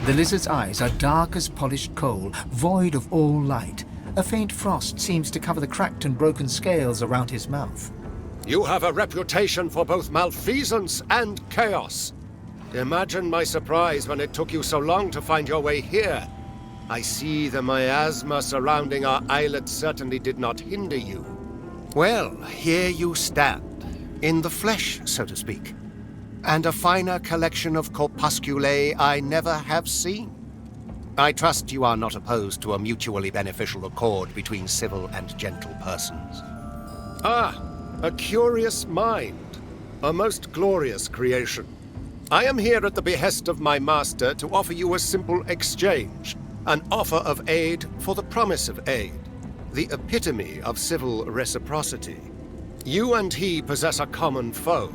The lizard's eyes are dark as polished coal, void of all light. A faint frost seems to cover the cracked and broken scales around his mouth. You have a reputation for both malfeasance and chaos. Imagine my surprise when it took you so long to find your way here. I see the miasma surrounding our islet certainly did not hinder you. Well, here you stand, in the flesh, so to speak. And a finer collection of corpusculae I never have seen. I trust you are not opposed to a mutually beneficial accord between civil and gentle persons. Ah, a curious mind. A most glorious creation. I am here at the behest of my master to offer you a simple exchange. An offer of aid for the promise of aid. The epitome of civil reciprocity. You and he possess a common foe.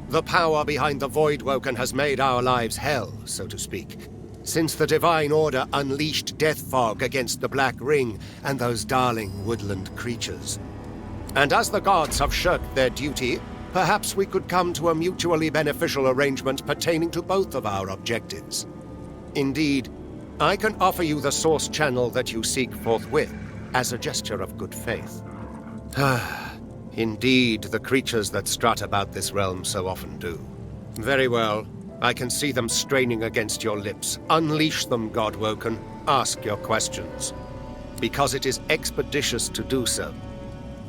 The power behind the Voidwoken has made our lives hell, so to speak, since the Divine Order unleashed death fog against the Black Ring and those darling woodland creatures. And as the gods have shirked their duty, perhaps we could come to a mutually beneficial arrangement pertaining to both of our objectives. Indeed, I can offer you the source channel that you seek forthwith, as a gesture of good faith. Indeed, the creatures that strut about this realm so often do. Very well. I can see them straining against your lips. Unleash them, Godwoken. Ask your questions. Because it is expeditious to do so.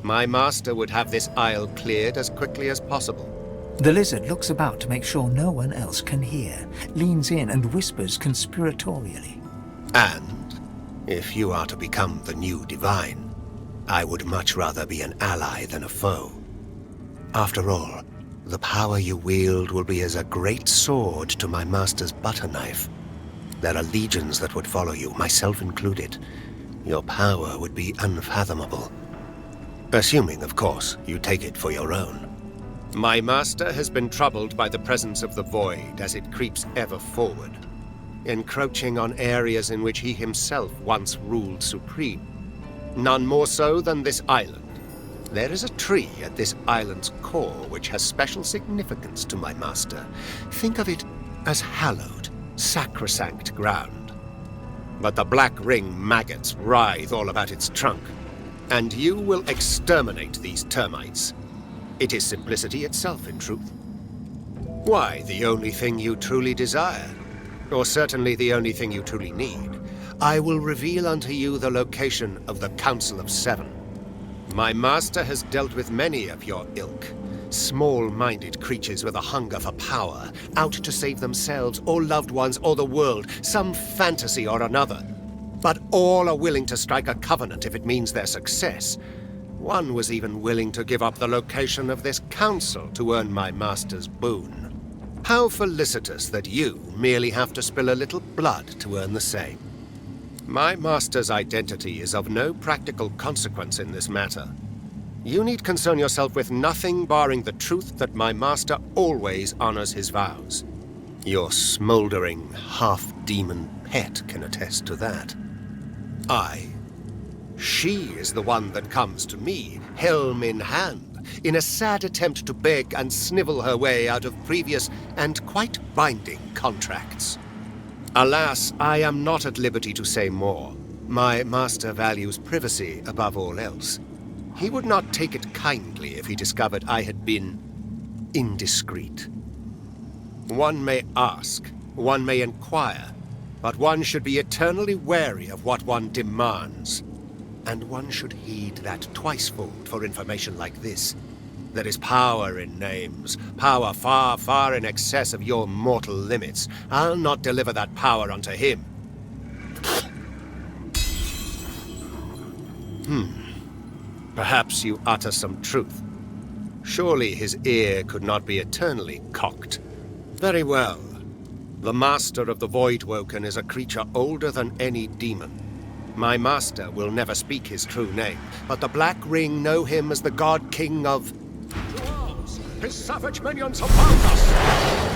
My master would have this isle cleared as quickly as possible. The lizard looks about to make sure no one else can hear, leans in and whispers conspiratorially. And, if you are to become the new Divine, I would much rather be an ally than a foe. After all, the power you wield will be as a great sword to my master's butter knife. There are legions that would follow you, myself included. Your power would be unfathomable. Assuming, of course, you take it for your own. My master has been troubled by the presence of the Void as it creeps ever forward, encroaching on areas in which he himself once ruled supreme. None more so than this island. There is a tree at this island's core which has special significance to my master. Think of it as hallowed, sacrosanct ground. But the Black Ring maggots writhe all about its trunk, and you will exterminate these termites. It is simplicity itself, in truth. Why, the only thing you truly desire, or certainly the only thing you truly need, I will reveal unto you the location of the Council of Seven. My master has dealt with many of your ilk, small-minded creatures with a hunger for power, out to save themselves or loved ones or the world, some fantasy or another. But all are willing to strike a covenant if it means their success. One was even willing to give up the location of this council to earn my master's boon. How felicitous that you merely have to spill a little blood to earn the same. My master's identity is of no practical consequence in this matter. You need concern yourself with nothing barring the truth that my master always honors his vows. Your smoldering, half-demon pet can attest to that. She is the one that comes to me, helm in hand, in a sad attempt to beg and snivel her way out of previous and quite binding contracts. Alas, I am not at liberty to say more. My master values privacy above all else. He would not take it kindly if he discovered I had been indiscreet. One may ask, one may inquire, but one should be eternally wary of what one demands. And one should heed that twicefold for information like this. There is power in names, power far, far in excess of your mortal limits. I'll not deliver that power unto him. Perhaps you utter some truth. Surely his ear could not be eternally cocked. Very well. The master of the Voidwoken is a creature older than any demon. My master will never speak his true name, but the Black Ring know him as the God King of... To arms! His savage minions have found us!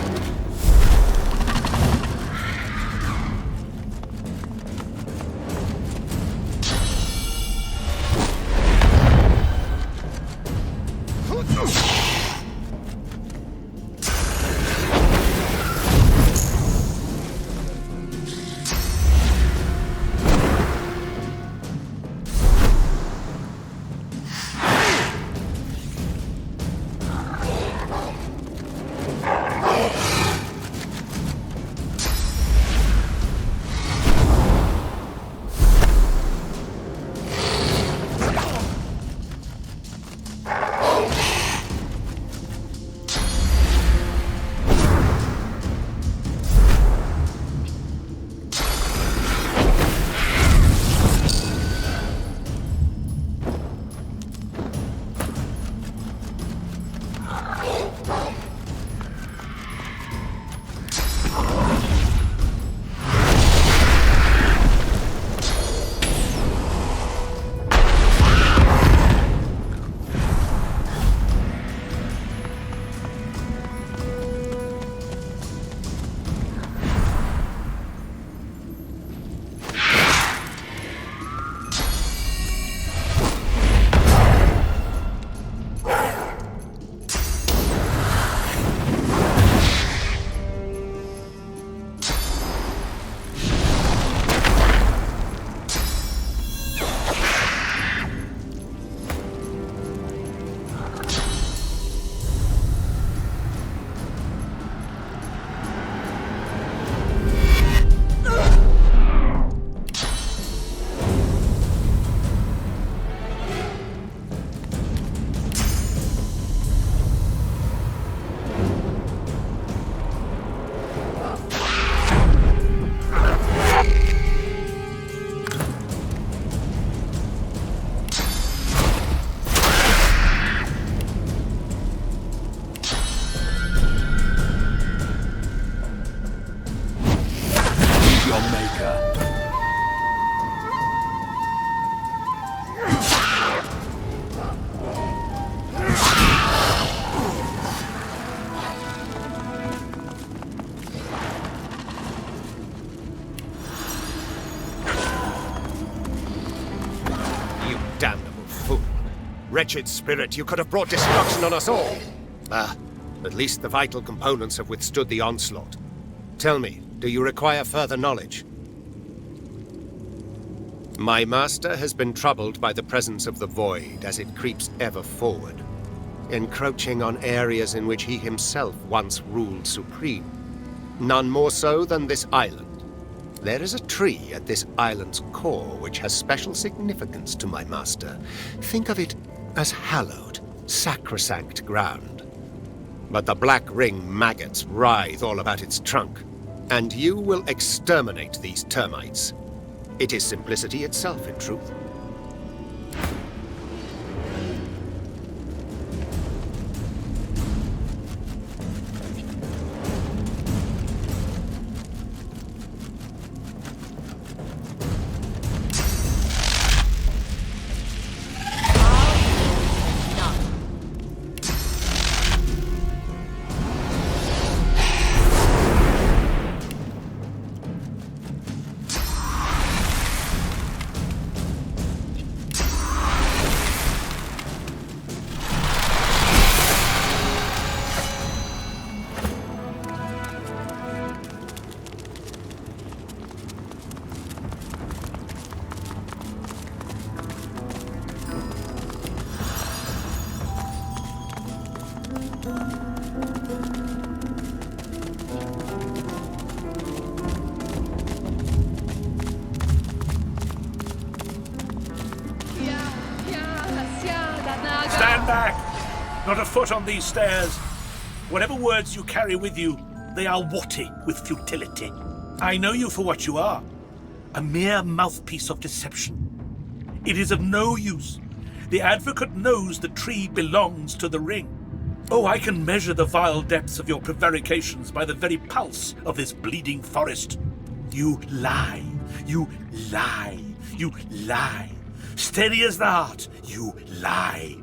Maker. You damnable fool. Wretched spirit, you could have brought destruction on us all. At least the vital components have withstood the onslaught. Tell me, do you require further knowledge? My master has been troubled by the presence of the Void as it creeps ever forward, encroaching on areas in which he himself once ruled supreme. None more so than this island. There is a tree at this island's core which has special significance to my master. Think of it as hallowed, sacrosanct ground. But the Black Ring maggots writhe all about its trunk, and you will exterminate these termites. It is simplicity itself, in truth. Stand back! Not a foot on these stairs. Whatever words you carry with you, they are watty with futility. I know you for what you are. A mere mouthpiece of deception. It is of no use. The advocate knows the tree belongs to the ring. Oh, I can measure the vile depths of your prevarications by the very pulse of this bleeding forest. You lie. You lie. You lie. Steady as the heart, you lie.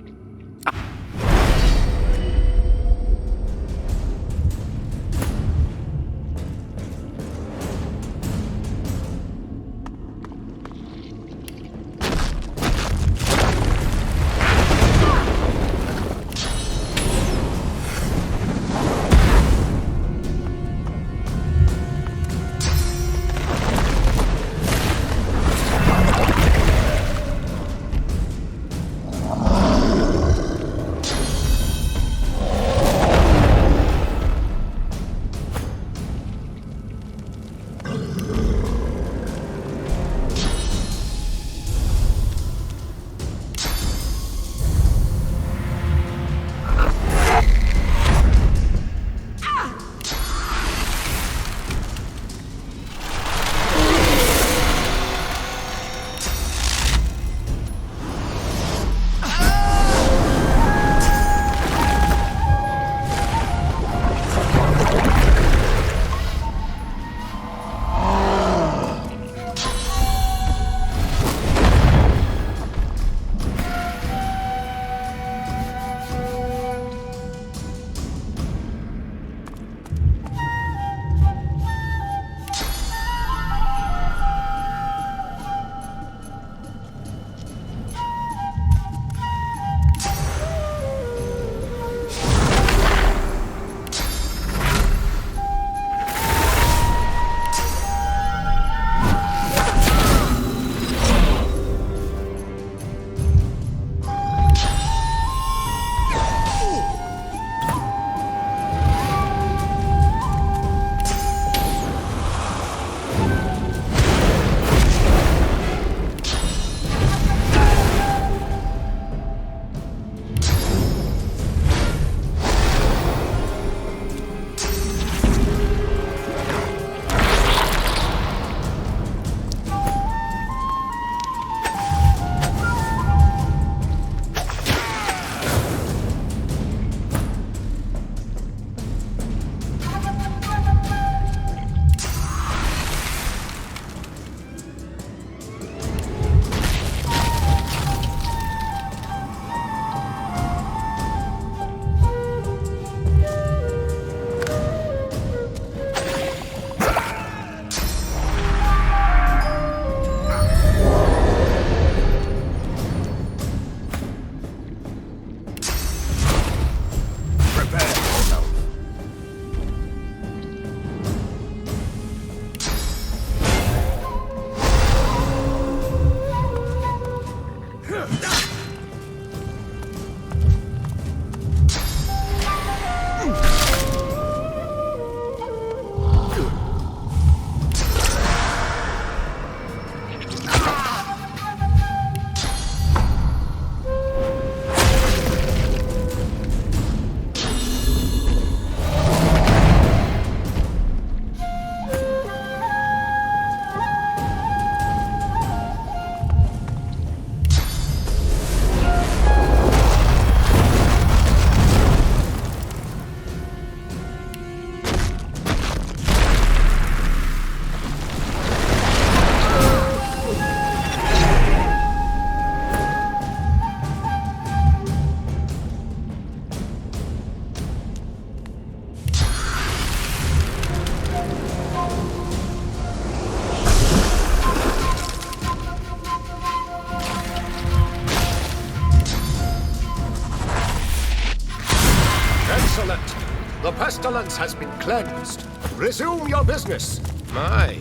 pestilence has been cleansed. Resume your business. My,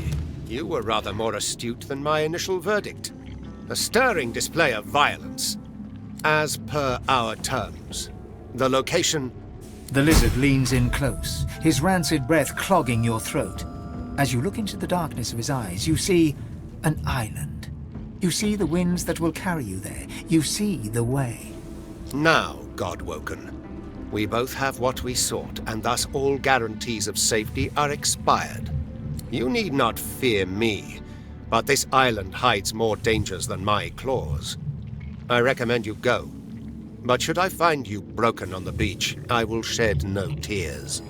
you were rather more astute than my initial verdict. A stirring display of violence. As per our terms. The location... The lizard leans in close, his rancid breath clogging your throat. As you look into the darkness of his eyes, you see an island. You see the winds that will carry you there. You see the way. Now, Godwoken. We both have what we sought, and thus all guarantees of safety are expired. You need not fear me, but this island hides more dangers than my claws. I recommend you go. But should I find you broken on the beach, I will shed no tears.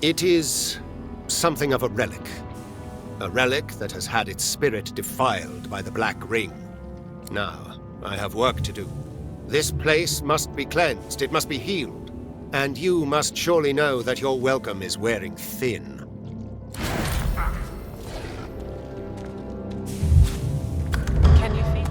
It is something of a relic. A relic that has had its spirit defiled by the Black Ring. Now, I have work to do. This place must be cleansed, it must be healed. And you must surely know that your welcome is wearing thin. Can you feel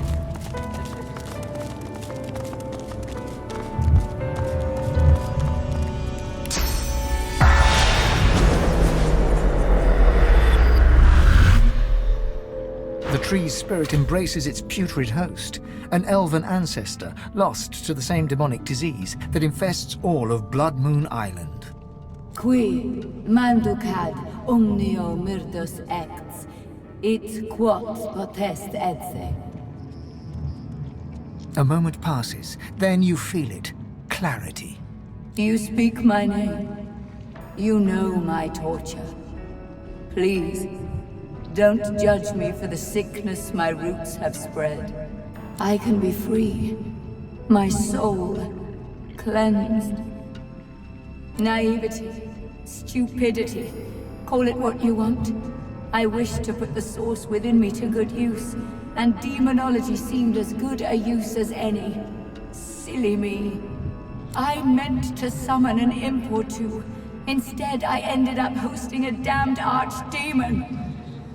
The tree's spirit embraces its putrid host, an elven ancestor lost to the same demonic disease that infests all of Bloodmoon Island. Qui manducad omnio myrdos acts, it quot potest edse. A moment passes, then you feel it. Clarity. You speak my name. You know my torture. Please, don't judge me for the sickness my roots have spread. I can be free. My soul cleansed. Naivety, stupidity, call it what you want. I wish to put the source within me to good use, and demonology seemed as good a use as any. Silly me. I meant to summon an imp or two. Instead, I ended up hosting a damned archdemon.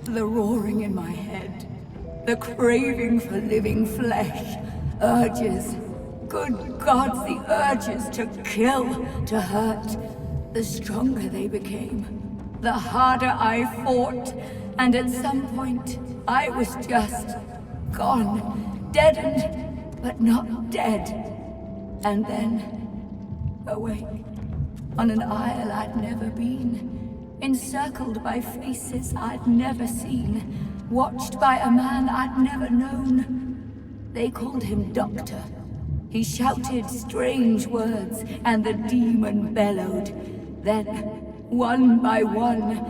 The roaring in my head, the craving for living flesh, urges. Good gods, the urges to kill, to hurt. The stronger they became, the harder I fought, and at some point, I was just gone, deadened, but not dead. And then, awake, on an isle I'd never been, encircled by faces I'd never seen, watched by a man I'd never known. They called him Doctor. He shouted strange words, and the demon bellowed. Then, one by one,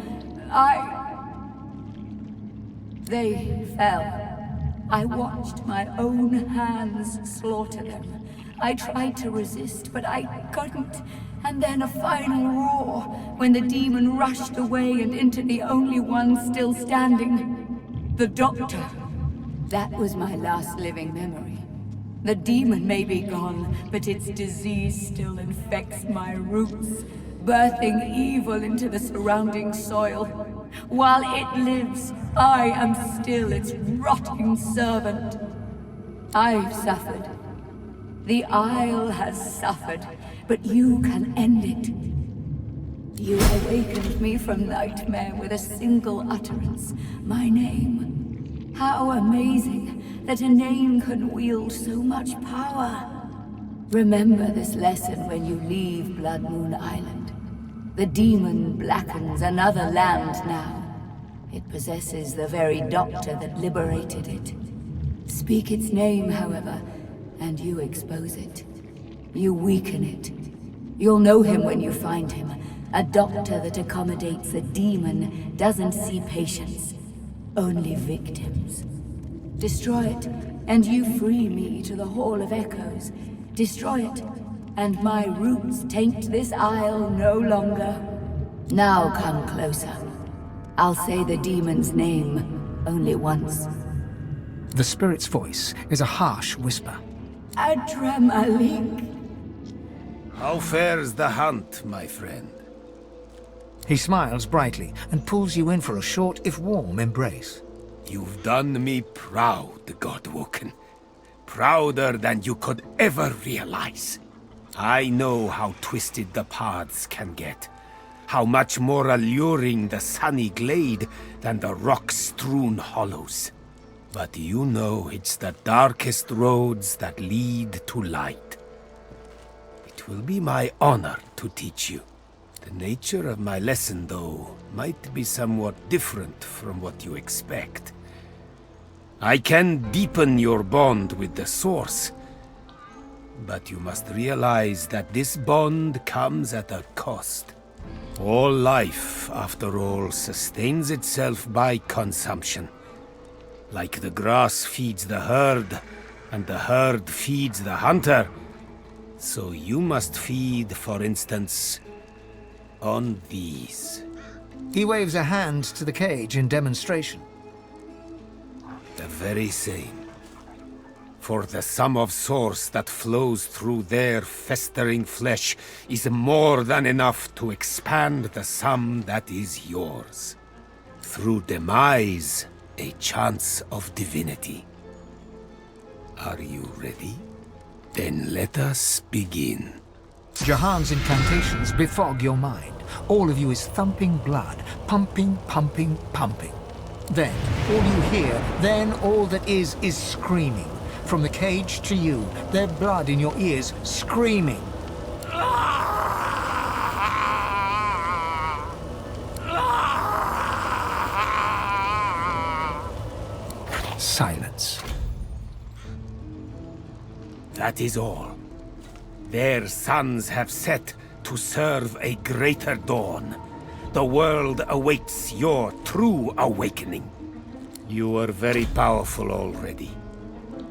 They fell. I watched my own hands slaughter them. I tried to resist, but I couldn't. And then a final roar, when the demon rushed away and into the only one still standing. The Doctor. That was my last living memory. The demon may be gone, but its disease still infects my roots, birthing evil into the surrounding soil. While it lives, I am still its rotting servant. I've suffered. The Isle has suffered, but you can end it. You awakened me from nightmare with a single utterance, my name. How amazing that a name can wield so much power. Remember this lesson when you leave Bloodmoon Island. The demon blackens another land now. It possesses the very doctor that liberated it. Speak its name, however, and you expose it. You weaken it. You'll know him when you find him. A doctor that accommodates a demon doesn't see patients, only victims. Destroy it, and you free me to the Hall of Echoes. Destroy it, and my roots taint this isle no longer. Now come closer. I'll say the demon's name only once. The spirit's voice is a harsh whisper. Adramalik. How fares the hunt, my friend? He smiles brightly and pulls you in for a short, if warm, embrace. You've done me proud, Godwoken. Prouder than you could ever realize. I know how twisted the paths can get, how much more alluring the sunny glade than the rock-strewn hollows. But you know it's the darkest roads that lead to light. It will be my honor to teach you. The nature of my lesson, though, might be somewhat different from what you expect. I can deepen your bond with the Source, but you must realize that this bond comes at a cost. All life, after all, sustains itself by consumption. Like the grass feeds the herd, and the herd feeds the hunter, so you must feed, for instance, on these. He waves a hand to the cage in demonstration. The very same. For the sum of source that flows through their festering flesh is more than enough to expand the sum that is yours. Through demise, a chance of divinity. Are you ready? Then let us begin. Jahan's incantations befog your mind. All of you is thumping blood, pumping, pumping, pumping. Then, all you hear, then all that is screaming. From the cage to you, their blood in your ears, screaming. Silence. That is all. Their suns have set to serve a greater dawn. The world awaits your true awakening. You are very powerful already.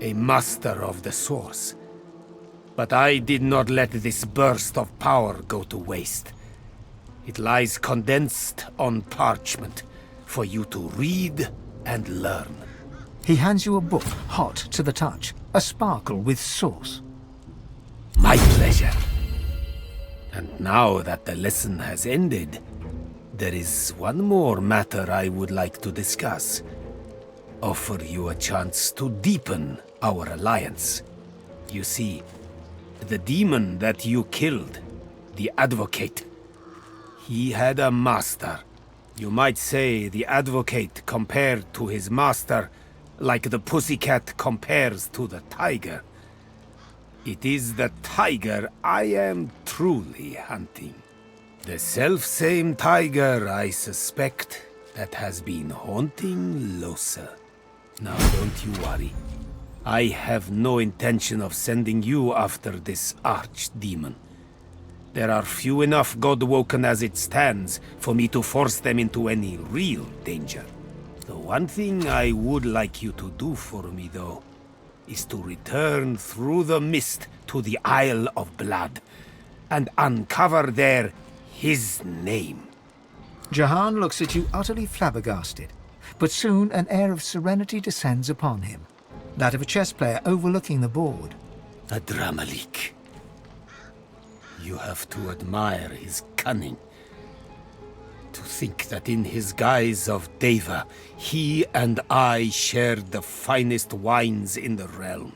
A master of the Source. But I did not let this burst of power go to waste. It lies condensed on parchment for you to read and learn. He hands you a book, hot to the touch, a sparkle with source. My pleasure. And now that the lesson has ended, there is one more matter I would like to discuss. Offer you a chance to deepen our alliance. You see, the demon that you killed, the Advocate, he had a master. You might say the Advocate compared to his master, like the pussycat compares to the tiger. It is the tiger I am truly hunting. The self-same tiger, I suspect, that has been haunting Losa. Now don't you worry. I have no intention of sending you after this archdemon. There are few enough Godwoken as it stands for me to force them into any real danger. The one thing I would like you to do for me, though, is to return through the mist to the Isle of Blood and uncover there his name. Jahan looks at you utterly flabbergasted, but soon an air of serenity descends upon him, that of a chess player overlooking the board. Adramalik. You have to admire his cunning. To think that in his guise of Deva, he and I shared the finest wines in the realm.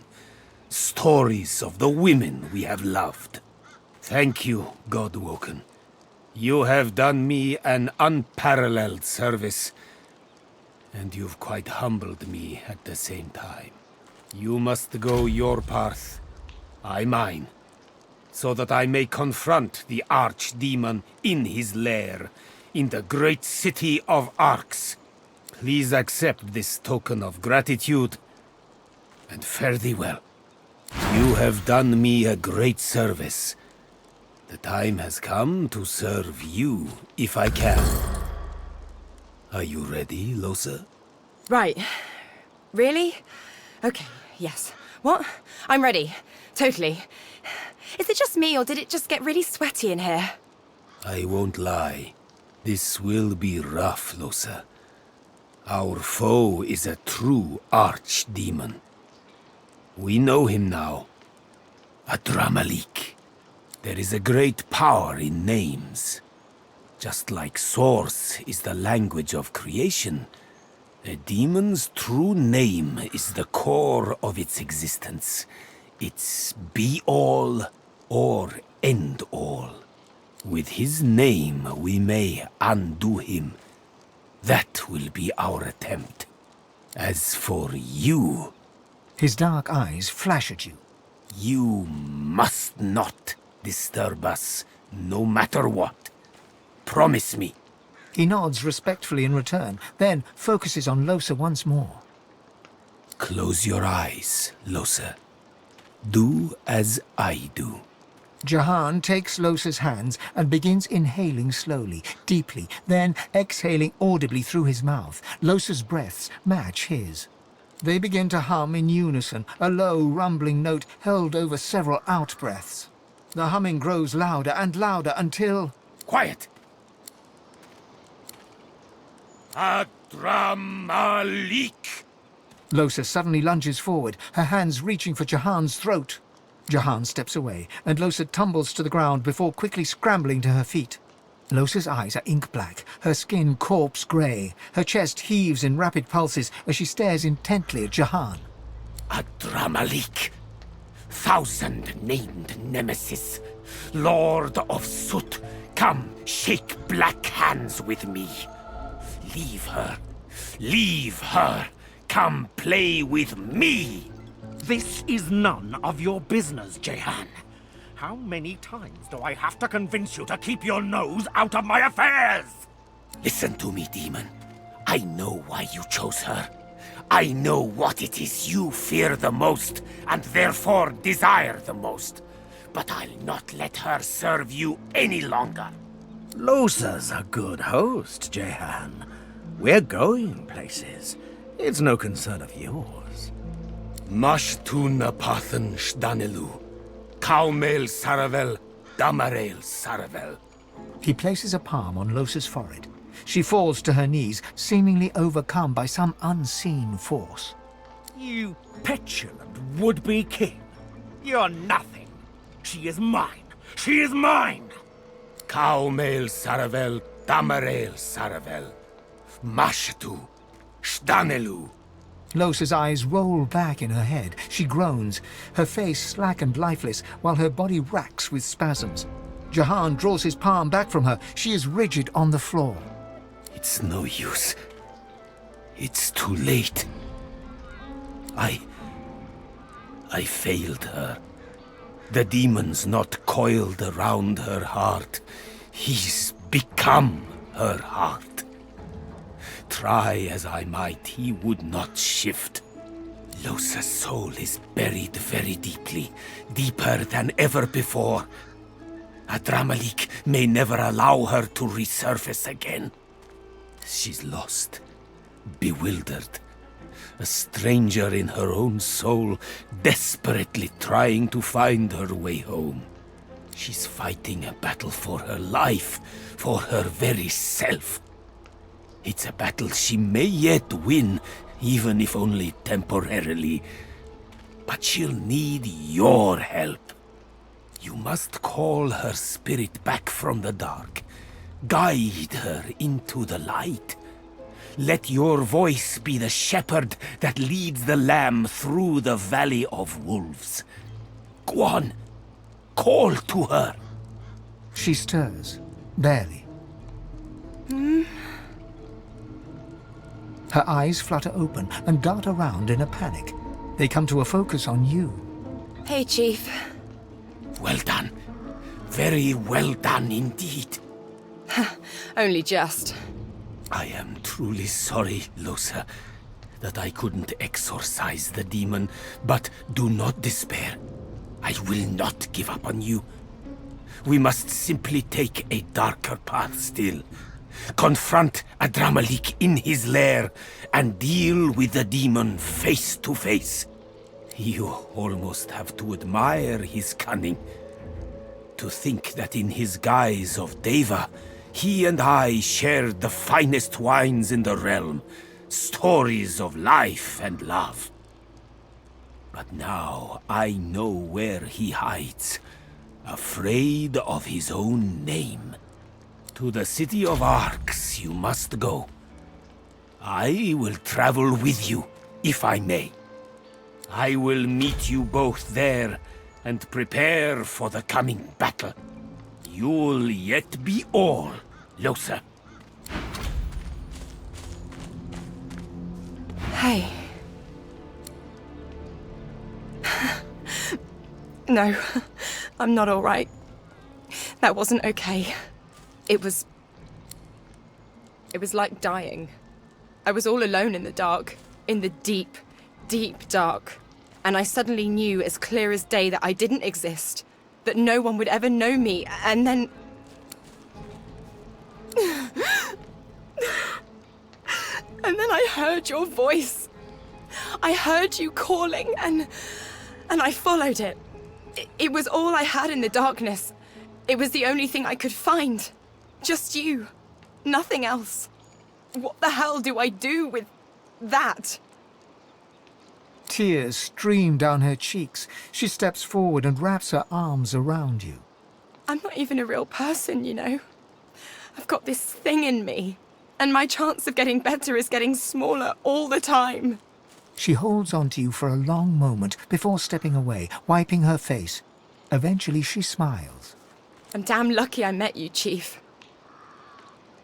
Stories of the women we have loved. Thank you, Godwoken. You have done me an unparalleled service, and you've quite humbled me at the same time. You must go your path, I mine, so that I may confront the archdemon in his lair, in the great city of Arx. Please accept this token of gratitude, and fare thee well. You have done me a great service. The time has come to serve you, if I can. Are you ready, Losa? Right. Really? Okay, yes. What? I'm ready. Totally. Is it just me, or did it just get really sweaty in here? I won't lie. This will be rough, Losa. Our foe is a true archdemon. We know him now. Adramalik. There is a great power in names. Just like Source is the language of creation, a demon's true name is the core of its existence. Its be-all or end-all. With his name, we may undo him. That will be our attempt. As for you... His dark eyes flash at you. You must not disturb us, no matter what. Promise me. He nods respectfully in return, then focuses on Lohse once more. Close your eyes, Lohse. Do as I do. Jahan takes Lohse's hands and begins inhaling slowly, deeply, then exhaling audibly through his mouth. Lohse's breaths match his. They begin to hum in unison, a low, rumbling note held over several out-breaths. The humming grows louder and louder until... Quiet! Adramalik! Lohse suddenly lunges forward, her hands reaching for Jahan's throat. Jahan steps away, and Lohse tumbles to the ground before quickly scrambling to her feet. Lohse's eyes are ink-black, her skin corpse-grey. Her chest heaves in rapid pulses as she stares intently at Jahan. Adramalik, thousand-named nemesis, Lord of Soot, come, shake black hands with me. Leave her. Leave her. Come play with me. This is none of your business, Jahan. How many times do I have to convince you to keep your nose out of my affairs? Listen to me, demon. I know why you chose her. I know what it is you fear the most, and therefore desire the most. But I'll not let her serve you any longer. Lohse's a good host, Jahan. We're going places. It's no concern of yours. Mashtun apathan shdanelu. Kaumel saravel, damarel saravel. He places a palm on Lohse's forehead. She falls to her knees, seemingly overcome by some unseen force. You petulant would-be king. You're nothing. She is mine. She is mine! Kaumel saravel, damarel saravel. Mashtu, shdanelu. Lohse's eyes roll back in her head. She groans, her face slack and lifeless, while her body racks with spasms. Jahan draws his palm back from her. She is rigid on the floor. It's no use. It's too late. I failed her. The demon's not coiled around her heart. He's become her heart. Try as I might, he would not shift. Lohse's soul is buried very deeply, deeper than ever before. Adramalik may never allow her to resurface again. She's lost, bewildered, a stranger in her own soul, desperately trying to find her way home. She's fighting a battle for her life, for her very self. It's a battle she may yet win, even if only temporarily. But she'll need your help. You must call her spirit back from the dark. Guide her into the light. Let your voice be the shepherd that leads the lamb through the valley of wolves. Go on, call to her. She stirs, barely. Her eyes flutter open and dart around in a panic. They come to a focus on you. Hey, Chief. Well done. Very well done indeed. Only just. I am truly sorry, Lohse, that I couldn't exorcise the demon, but do not despair. I will not give up on you. We must simply take a darker path still. Confront Adramalik in his lair and deal with the demon face to face. You almost have to admire his cunning. To think that in his guise of Deva, he and I shared the finest wines in the realm, stories of life and love. But now I know where he hides, afraid of his own name. To the city of Arx you must go. I will travel with you, if I may. I will meet you both there and prepare for the coming battle. You'll yet be all, Losa. Hey. No, I'm not all right. That wasn't okay. It was like dying. I was all alone in the dark, in the deep, deep dark. And I suddenly knew as clear as day that I didn't exist, that no one would ever know me, and then... And then I heard your voice. I heard you calling, and I followed it. It was all I had in the darkness. It was the only thing I could find. Just you. Nothing else. What the hell do I do with that? Tears stream down her cheeks. She steps forward and wraps her arms around you. I'm not even a real person, you know. I've got this thing in me, and my chance of getting better is getting smaller all the time. She holds on to you for a long moment before stepping away, wiping her face. Eventually she smiles. I'm damn lucky I met you, Chief.